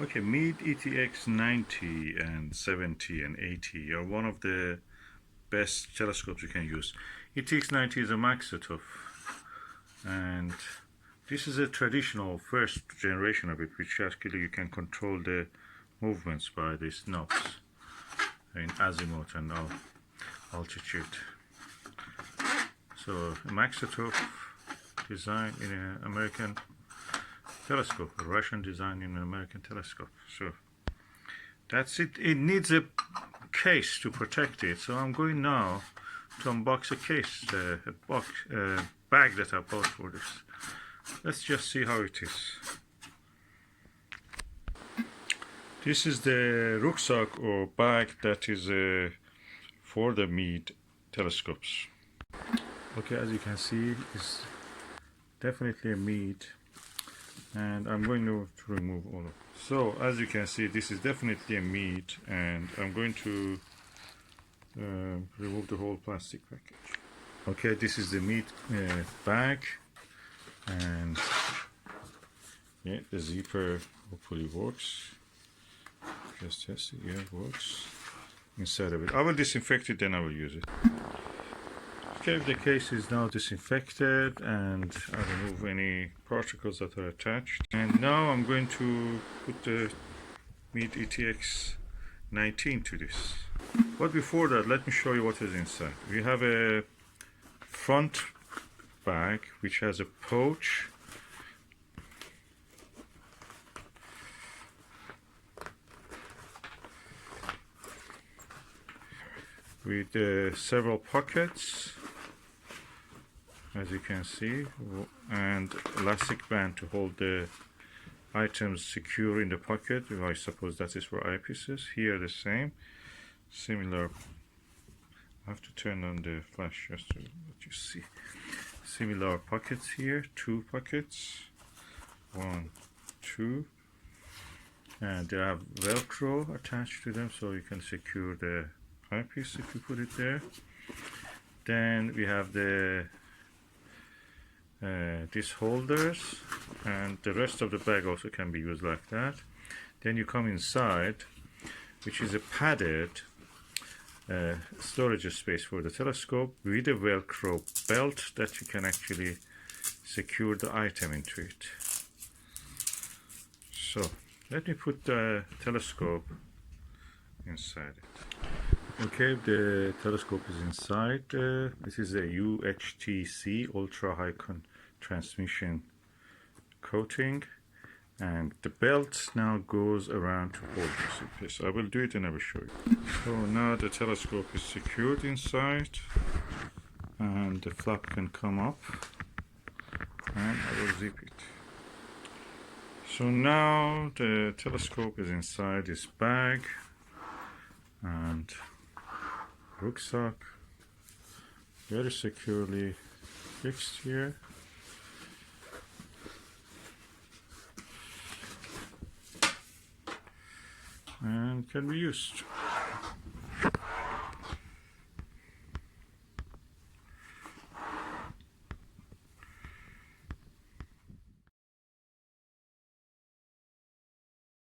Okay, Meade ETX90 and 70 and 80 are one of the best telescopes you can use. ETX90 is a maxitoph, and this is a traditional first generation of it, which actually you can control the movements by these knobs in azimuth and altitude. So a maxitoph design in an American telescope, a Russian design in an American telescope. So that's it. It needs a case to protect it. So I'm going now to unbox a case, a bag that I bought for this. Let's just see how it is. This is the rucksack or bag that is for the Meade telescopes. Okay, as you can see, it's definitely a Meade, and I'm going to remove all of it. So as you can see, this is definitely a Meade, and I'm going to remove the whole plastic package. Okay, this is the Meade bag, and yeah, the zipper hopefully works. Just test it. Yeah, it works inside of it. I will disinfect it, then I will use it. Okay, the case is now disinfected, and I remove any particles that are attached. And now I'm going to put the Meade ETX90 to this. But before that, let me show you what is inside. We have a front bag which has a pouch with several pockets, as you can see, and elastic band to hold the items secure in the pocket. I suppose that is for eyepieces. Here the same, similar. I have to turn on the flash just to let you see. Similar pockets here, 2 pockets, 1, 2, and they have Velcro attached to them, so you can secure the eyepiece if you put it there. Then we have the these holders, and the rest of the bag also can be used like that. Then you come inside, which is a padded storage space for the telescope with a Velcro belt that you can actually secure the item into it. So let me put the telescope inside it. Okay, the telescope is inside. This is a UHTC, ultra high transmission coating, and the belt now goes around to hold this in place. I will do it and I will show you. So now the telescope is secured inside, and the flap can come up, and I will zip it. So now the telescope is inside this bag, and rucksack very securely fixed here. And can be used.